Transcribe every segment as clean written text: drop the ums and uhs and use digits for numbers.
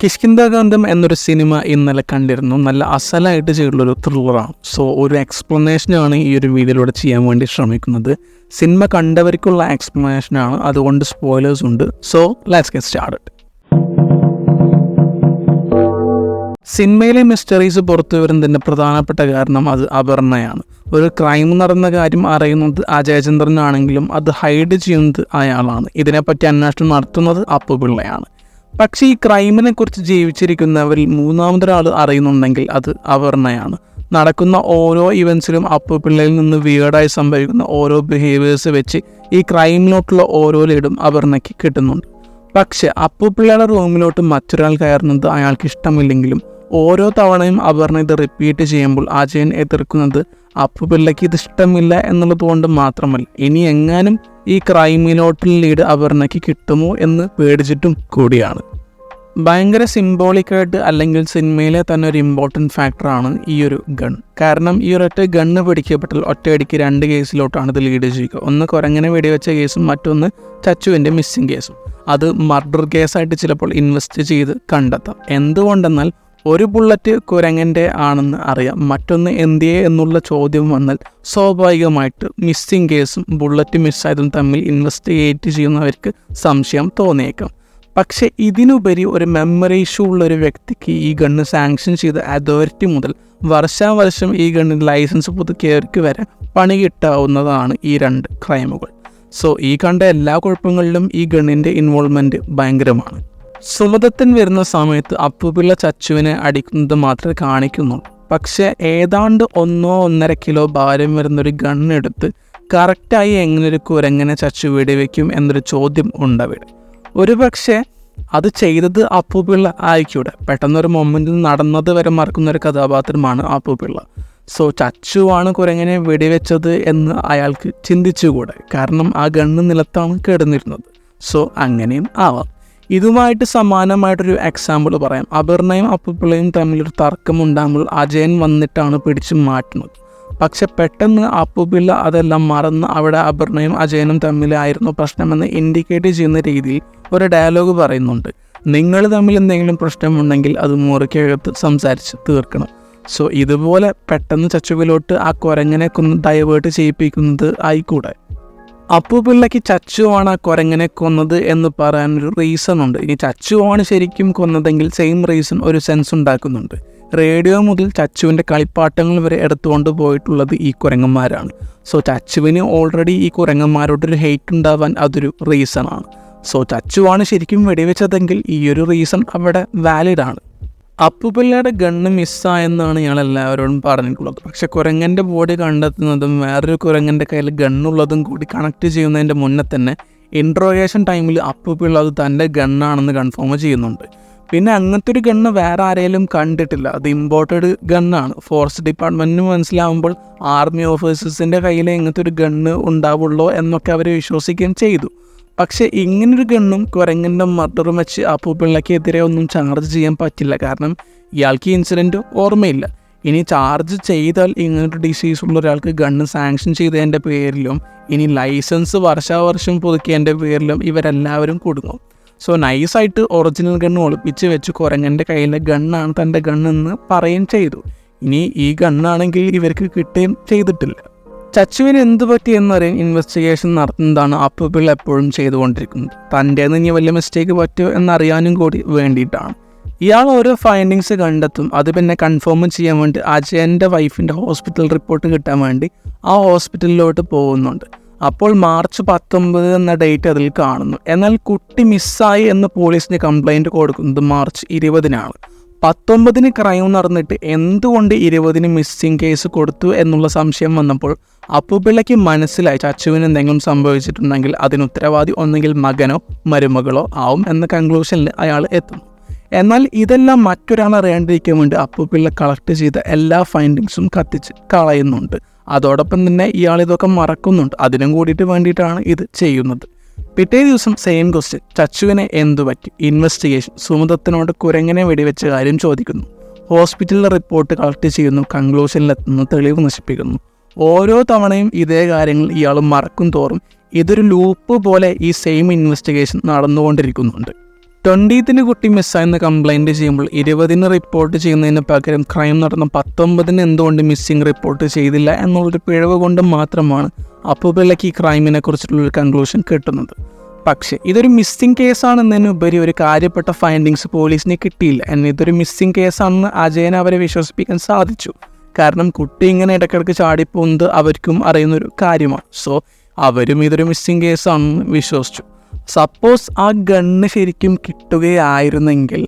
കിഷ്കിന്ധാകാന്ഡം എന്നൊരു സിനിമ ഇന്നലെ കണ്ടിരുന്നു. നല്ല അസലായിട്ട് ചെയ്തിട്ടുള്ളൊരു ത്രില്ലറാണ്. സോ ഒരു എക്സ്പ്ലനേഷനാണ് ഈ ഒരു വീഡിയോയിലൂടെ ചെയ്യാൻ വേണ്ടി ശ്രമിക്കുന്നത്. സിനിമ കണ്ടവർക്കുള്ള എക്സ്പ്ലനേഷനാണ്, അതുകൊണ്ട് സ്പോയിലേഴ്സ് ഉണ്ട്. So let's get started. സിനിമയിലെ മിസ്റ്ററീസ് പുറത്തു വരുന്നതിൻ്റെ പ്രധാനപ്പെട്ട കാരണം അത് അപർണയാണ്. ഒരു ക്രൈം നടന്ന കാര്യം അറിയുന്നത് ജയചന്ദ്രനാണെങ്കിലും അത് ഹൈഡ് ചെയ്യുന്നത് അയാളാണ്. ഇതിനെപ്പറ്റി അന്വേഷണം നടത്തുന്നത് അപ്പുപിള്ളയാണ്. പക്ഷേ ഈ ക്രൈമിനെ കുറിച്ച് ജീവിച്ചിരിക്കുന്നവരിൽ മൂന്നാമതൊരാൾ അറിയുന്നുണ്ടെങ്കിൽ അത് അപർണയാണ്. നടക്കുന്ന ഓരോ ഇവൻസിലും അപ്പുപിള്ളയിൽ നിന്ന് വിയേർഡായി സംഭവിക്കുന്ന ഓരോ ബിഹേവിയേഴ്സ് വെച്ച് ഈ ക്രൈമിലോട്ടുള്ള ഓരോ ലീഡും അപർണയ്ക്ക് കിട്ടുന്നുണ്ട്. പക്ഷെ അപ്പുപിള്ളയുടെ റൂമിലോട്ട് മറ്റൊരാൾ കയറുന്നത് അയാൾക്ക് ഇഷ്ടമില്ലെങ്കിലും ഓരോ തവണയും അപർണ ഇത് റിപ്പീറ്റ് ചെയ്യുമ്പോൾ അജയൻ എതിർക്കുന്നത് അപ്പുപിള്ളയ്ക്ക് ഇത് ഇഷ്ടമില്ല എന്നുള്ളതുകൊണ്ട് മാത്രമല്ല, ഇനി എങ്ങാനും ഈ ക്രൈമിലോട്ടുള്ള ലീഡ് അപർണയ്ക്ക് കിട്ടുമോ എന്ന് പേടിച്ചിട്ടും കൂടിയാണ്. ഭയങ്കര സിംബോളിക്കായിട്ട് അല്ലെങ്കിൽ സിനിമയിലെ തന്നെ ഒരു ഇമ്പോർട്ടൻറ്റ് ഫാക്ടറാണ് ഈ ഒരു ഗൺ. കാരണം ഈ ഒരൊറ്റ ഗണ്ണ് പിടിക്കപ്പെട്ടാൽ ഒറ്റയടിക്ക് 2 കേസിലോട്ടാണ് ഇത് ലീഡ് ചെയ്യുക. ഒന്ന് കുരങ്ങനെ വെടിവെച്ച കേസും മറ്റൊന്ന് ചച്ചുവിൻ്റെ മിസ്സിംഗ് കേസും. അത് മർഡർ കേസായിട്ട് ചിലപ്പോൾ ഇൻവെസ്റ്റ് ചെയ്ത് കണ്ടെത്താം. എന്തുകൊണ്ടെന്നാൽ ഒരു ബുള്ളറ്റ് കുരങ്ങൻ്റെ ആണെന്ന് അറിയാം, മറ്റൊന്ന് എന്തിയെ എന്നുള്ള ചോദ്യം വന്നാൽ സ്വാഭാവികമായിട്ട് മിസ്സിംഗ് കേസും ബുള്ളറ്റ് മിസ്സായതും തമ്മിൽ ഇൻവെസ്റ്റിഗേറ്റ് ചെയ്യുന്നവർക്ക് സംശയം തോന്നിയേക്കാം. പക്ഷേ ഇതിനുപരി ഒരു മെമ്മറി ഇഷ്യൂ ഉള്ളൊരു വ്യക്തിക്ക് ഈ ഗണ്ണ് സാങ്ഷൻ ചെയ്ത അതോറിറ്റി മുതൽ വർഷാവർഷം ഈ ഗണ്ണിന് ലൈസൻസ് പുതുക്കിയവർക്ക് വരെ പണി കിട്ടാവുന്നതാണ് ഈ 2 ക്രൈമുകൾ. സോ ഈ കണ്ട എല്ലാ കുഴപ്പങ്ങളിലും ഈ ഗണ്ണിൻ്റെ ഇൻവോൾവ്മെൻറ്റ് ഭയങ്കരമാണ്. സുമദത്തൻ വരുന്ന സമയത്ത് അപ്പുപിള്ള ചച്ചുവിനെ അടിക്കുന്നത് മാത്രമേ കാണിക്കുന്നുള്ളൂ. പക്ഷേ ഏതാണ്ട് 1-1.5 കിലോ ഭാരം വരുന്നൊരു ഗണ്ണെടുത്ത് കറക്റ്റായി എങ്ങനെ ഒരു കുരങ്ങനെ ചച്ചു വെടിവെക്കും എന്നൊരു ചോദ്യം ഉണ്ടവിടെ. ഒരു പക്ഷേ അത് ചെയ്തത് അപ്പുപിള്ള ആയിക്കൂടെ. പെട്ടെന്നൊരു മൊമെൻറ്റിൽ നടന്നത് വരെ മറക്കുന്നൊരു കഥാപാത്രമാണ് അപ്പുപിള്ള. സോ ചച്ചുവാണ് കുരങ്ങനെ വെടിവെച്ചത് എന്ന് അയാൾക്ക് ചിന്തിച്ചുകൂടെ, കാരണം ആ ഗണ്ണ് നിലത്താണ് കിടന്നിരുന്നത്. സോ അങ്ങനെയും ആവാം. ഇതുമായിട്ട് സമാനമായിട്ടൊരു എക്സാമ്പിൾ പറയാം. അപർണയും അപ്പുപിള്ളയും തമ്മിലൊരു തർക്കമുണ്ടാകുമ്പോൾ അജയൻ വന്നിട്ടാണ് പിടിച്ചു മാറ്റുന്നത്. പക്ഷെ പെട്ടെന്ന് അപ്പുപിള്ള അതെല്ലാം മറന്ന് അവിടെ അപർണയും അജയനും തമ്മിലായിരുന്നു പ്രശ്നമെന്ന് ഇൻഡിക്കേറ്റ് ചെയ്യുന്ന രീതിയിൽ ഒരു ഡയലോഗ് പറയുന്നുണ്ട്. നിങ്ങൾ തമ്മിൽ എന്തെങ്കിലും പ്രശ്നമുണ്ടെങ്കിൽ അത് മുറിക്കകത്ത് സംസാരിച്ച് തീർക്കണം. സോ ഇതുപോലെ പെട്ടെന്ന് ചച്ചുവിലോട്ട് ആ കുരങ്ങനെ ഡൈവേർട്ട് ചെയ്യിപ്പിക്കുന്നത് ആയിക്കൂടെ. അപ്പുപിള്ളയ്ക്ക് ചച്ചുവാണ് ആ കുരങ്ങനെ കൊന്നത് എന്ന് പറയാനൊരു റീസൺ ഉണ്ട്. ഇനി ചച്ചുവാണ് ശരിക്കും കൊന്നതെങ്കിൽ സെയിം റീസൺ ഒരു സെൻസ് ഉണ്ടാക്കുന്നുണ്ട്. റേഡിയോ മുതൽ ചച്ചുവിൻ്റെ കളിപ്പാട്ടങ്ങൾ വരെ എടുത്തുകൊണ്ട് പോയിട്ടുള്ളത് ഈ കുരങ്ങന്മാരാണ്. സോ ചച്ചുവിന് ഓൾറെഡി ഈ കുരങ്ങന്മാരോടൊരു ഹെയ്റ്റ് ഉണ്ടാവാൻ അതൊരു റീസണാണ്. സോ ചച്ചുവാണ് ശരിക്കും വെടിവെച്ചതെങ്കിൽ ഈ ഒരു റീസൺ അവിടെ വാലിഡാണ്. അപ്പുപിള്ളയുടെ ഗണ്ണ് മിസ്സായെന്നാണ് ഇയാൾ എല്ലാവരോടും പറഞ്ഞിട്ടുള്ളത്. പക്ഷെ കുരങ്ങൻ്റെ ബോഡി കണ്ടെത്തുന്നതും വേറൊരു കുരങ്ങൻ്റെ കയ്യിൽ ഗണ്ണുള്ളതും കൂടി കണക്ട് ചെയ്യുന്നതിൻ്റെ മുന്നേ തന്നെ ഇൻട്രോഗേഷൻ ടൈമിൽ അപ്പുപിള്ള അത് തൻ്റെ ഗണ്ണാണെന്ന് കൺഫേം ചെയ്യുന്നുണ്ട്. പിന്നെ അങ്ങനത്തെ ഒരു ഗണ്ണ് വേറെ ആരെങ്കിലും കണ്ടിട്ടില്ല, അത് ഇമ്പോർട്ടഡ് ഗണ്ണാണ്. ഫോറസ്റ്റ് ഡിപ്പാർട്ട്മെൻറ്റിന് മനസ്സിലാവുമ്പോൾ ആർമി ഓഫീസേഴ്സിൻ്റെ കയ്യിൽ ഇങ്ങനത്തെ ഒരു ഗണ്ണ് ഉണ്ടാവുള്ളൂ എന്നൊക്കെ അവർ വിശ്വസിക്കുകയും ചെയ്തു. പക്ഷേ ഇങ്ങനൊരു ഗണ്ണും കുരങ്ങൻ്റെ മർഡറും വെച്ച് അപ്പുപിള്ളയ്ക്കെതിരെ ഒന്നും ചാർജ് ചെയ്യാൻ പറ്റില്ല. കാരണം ഇയാൾക്ക് ഈ ഇൻസിഡൻറ്റ് ഓർമ്മയില്ല. ഇനി ചാർജ് ചെയ്താൽ ഇങ്ങനൊരു ഡിസീസ് ഉള്ള ഒരാൾക്ക് ഗണ്ണ് സാങ്ഷൻ ചെയ്തതിൻ്റെ പേരിലും ഇനി ലൈസൻസ് വർഷാവർഷം പുതുക്കിയതിൻ്റെ പേരിലും ഇവരെല്ലാവരും കൊടുക്കും. സോ നൈസായിട്ട് ഒറിജിനൽ ഗണ്ണ് ഒളിപ്പിച്ച് വെച്ച് കുരങ്ങൻ്റെ കയ്യിലെ ഗണ്ണാണ് തൻ്റെ ഗണ്ണെന്ന് പറയുകയും ചെയ്തു. ഇനി ഈ ഗണ്ണാണെങ്കിൽ ഇവർക്ക് കിട്ടുകയും ചെയ്തിട്ടില്ല. ചച്ചുവിന് എന്ത് പറ്റി എന്നറിയാൻ ഇൻവെസ്റ്റിഗേഷൻ നടത്തുന്നതാണ് അപ്പുപിള്ള എപ്പോഴും ചെയ്തുകൊണ്ടിരിക്കുന്നത്. തൻ്റേന്ന് ഇനി വലിയ മിസ്റ്റേക്ക് പറ്റുമോ എന്നറിയാനും കൂടി വേണ്ടിയിട്ടാണ്. ഇയാൾ ഓരോ ഫൈൻഡിങ്സ് കണ്ടെത്തും. അത് പിന്നെ കൺഫേം ചെയ്യാൻ വേണ്ടി അജയൻ്റെ വൈഫിൻ്റെ ഹോസ്പിറ്റൽ റിപ്പോർട്ട് കിട്ടാൻ വേണ്ടി ആ ഹോസ്പിറ്റലിലോട്ട് പോകുന്നുണ്ട്. അപ്പോൾ മാർച്ച് 19 എന്ന ഡേറ്റ് അതിൽ കാണുന്നു. എന്നാൽ കുട്ടി മിസ്സായി എന്ന് പോലീസിന് കംപ്ലൈൻറ്റ് കൊടുക്കുന്നത് മാർച്ച് 20-നാണ്. 19-ന് ക്രൈം നടന്നിട്ട് എന്തുകൊണ്ട് 20-ന് മിസ്സിംഗ് കേസ് കൊടുത്തു എന്നുള്ള സംശയം വന്നപ്പോൾ അപ്പുപിള്ളയ്ക്ക് മനസ്സിലായി ചച്ചുവിന് എന്തെങ്കിലും സംഭവിച്ചിട്ടുണ്ടെങ്കിൽ അതിന് ഉത്തരവാദി ഒന്നെങ്കിൽ മകനോ മരുമകളോ ആവും എന്ന കൺക്ലൂഷനിൽ അയാൾ എത്തുന്നു. എന്നാൽ ഇതെല്ലാം മറ്റൊരാൾ അറിയാണ്ടിരിക്കാൻ വേണ്ടി അപ്പുപിള്ള കളക്ട് ചെയ്ത എല്ലാ ഫൈൻഡിങ്സും കത്തിച്ച് കളയുന്നുണ്ട്. അതോടൊപ്പം തന്നെ ഇയാൾ ഇതൊക്കെ മറക്കുന്നുണ്ട്. അതിനും കൂടിയിട്ട് വേണ്ടിയിട്ടാണ് ഇത് ചെയ്യുന്നത്. പിറ്റേ ദിവസം സെയിം ക്വസ്റ്റ്യൻ, ചച്ചുവിനെ എന്തു പറ്റി? ഇൻവെസ്റ്റിഗേഷൻ. സുമദത്തിനോട് കുരങ്ങനെ വെടിവെച്ച കാര്യം ചോദിക്കുന്നു. ഹോസ്പിറ്റലിലെ റിപ്പോർട്ട് കളക്ട് ചെയ്യുന്നു. കൺക്ലൂഷനിലെത്തുന്നു. തെളിവ് നശിപ്പിക്കുന്നു. ഓരോ തവണയും ഇതേ കാര്യങ്ങൾ ഇയാൾ മറക്കും തോറും ഇതൊരു ലൂപ്പ് പോലെ ഈ സെയിം ഇൻവെസ്റ്റിഗേഷൻ നടന്നുകൊണ്ടിരിക്കുന്നുണ്ട്. 20th കുട്ടി മിസ്സായെന്ന് കംപ്ലൈൻറ്റ് ചെയ്യുമ്പോൾ 20 റിപ്പോർട്ട് ചെയ്യുന്നതിന് പകരം ക്രൈം നടന്ന 19 എന്തുകൊണ്ട് മിസ്സിംഗ് റിപ്പോർട്ട് ചെയ്തില്ല എന്നുള്ളൊരു പിഴവ് കൊണ്ട് മാത്രമാണ് അപ്പുപിള്ളയ്ക്ക് ഈ ക്രൈമിനെ കുറിച്ചിട്ടുള്ളൊരു കൺക്ലൂഷൻ കിട്ടുന്നത്. പക്ഷേ ഇതൊരു മിസ്സിംഗ് കേസാണെന്നതിനുപരി ഒരു കാര്യപ്പെട്ട ഫൈൻഡിങ്സ് പോലീസിന് കിട്ടിയില്ല. എന്നാൽ ഇതൊരു മിസ്സിംഗ് കേസാണെന്ന് അജയനെ അവരെ വിശ്വസിപ്പിക്കാൻ സാധിച്ചു. കാരണം കുട്ടി ഇങ്ങനെ ഇടയ്ക്കിടയ്ക്ക് ചാടിപ്പോകുന്നത് അവർക്കും അറിയുന്നൊരു കാര്യമാണ്. സോ അവരും ഇതൊരു മിസ്സിംഗ് കേസാണെന്ന് വിശ്വസിച്ചു. സപ്പോസ് ആ ഗണ്ണ് ശരിക്കും കിട്ടുകയായിരുന്നെങ്കിൽ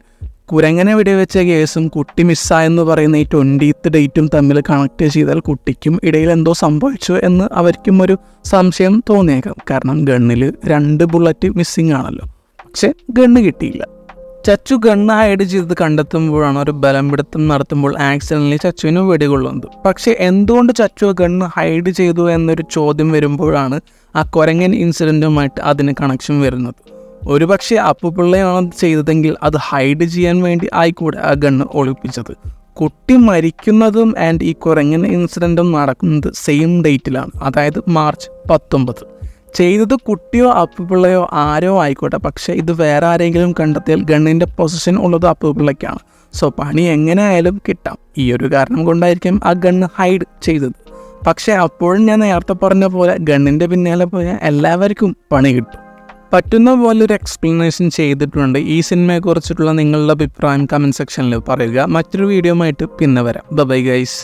കുരങ്ങനെ വെടിവെച്ച കേസും കുട്ടി മിസ്സായെന്ന് പറയുന്ന ഈ 20th ഡേറ്റും തമ്മിൽ കണക്ട് ചെയ്താൽ കുട്ടിക്കും ഇടയിൽ എന്തോ സംഭവിച്ചു എന്ന് അവർക്കും ഒരു സംശയം തോന്നിയേക്കാം. കാരണം ഗണ്ണിൽ 2 ബുള്ളറ്റ് മിസ്സിംഗ് ആണല്ലോ. പക്ഷെ ഗണ്ണ് കിട്ടിയില്ല. ചച്ചു ഗണ്ണ് ഹൈഡ് ചെയ്ത് കണ്ടെത്തുമ്പോഴാണ് ഒരു ബലം പിടുത്തം നടത്തുമ്പോൾ ആക്സിഡൻ്റലി ചച്ചുവിന് വെടികൊള്ളുന്നത്. പക്ഷേ എന്തുകൊണ്ട് ചച്ചു ഗണ്ണ് ഹൈഡ് ചെയ്തു എന്നൊരു ചോദ്യം വരുമ്പോഴാണ് ആ കുരങ്ങൻ ഇൻസിഡൻറ്റുമായിട്ട് അതിന് കണക്ഷൻ വരുന്നത്. ഒരുപക്ഷെ അപ്പുപിള്ളയാണ് ചെയ്തതെങ്കിൽ അത് ഹൈഡ് ചെയ്യാൻ വേണ്ടി ആയിക്കൂടെ ആ ഗണ്ണ് ഒളിപ്പിച്ചത്. കുട്ടി മരിക്കുന്നതും ആൻഡ് ഈ കുരങ്ങൻ ഇൻസിഡൻറ്റും നടക്കുന്നത് സെയിം ഡേറ്റിലാണ്, അതായത് മാർച്ച് 19. ചെയ്തത് കുട്ടിയോ അപ്പുപിള്ളയോ ആരോ ആയിക്കോട്ടെ, പക്ഷേ ഇത് വേറെ ആരെങ്കിലും കണ്ടെത്തിയാൽ ഗണ്ണിൻ്റെ പൊസിഷൻ ഉള്ളത് അപ്പുപിള്ളയ്ക്കാണ്. സോ പണി എങ്ങനെ ആയാലും കിട്ടാം. ഈ ഒരു കാരണം കൊണ്ടായിരിക്കും ആ ഗണ്ണ് ഹൈഡ് ചെയ്തത്. പക്ഷേ അപ്പോഴും ഞാൻ നേരത്തെ പറഞ്ഞ പോലെ ഗണ്ണിൻ്റെ പിന്നാലെ പോയാൽ എല്ലാവർക്കും പണി കിട്ടും. പറ്റുന്ന പോലെ ഒരു എക്സ്പ്ലനേഷൻ ചെയ്തിട്ടുണ്ട്. ഈ സിനിമയെക്കുറിച്ചിട്ടുള്ള നിങ്ങളുടെ അഭിപ്രായം കമൻറ്റ് സെക്ഷനിൽ പറയുക. മറ്റൊരു വീഡിയോ ആയിട്ട് പിന്നെ വരാം. Bye guys.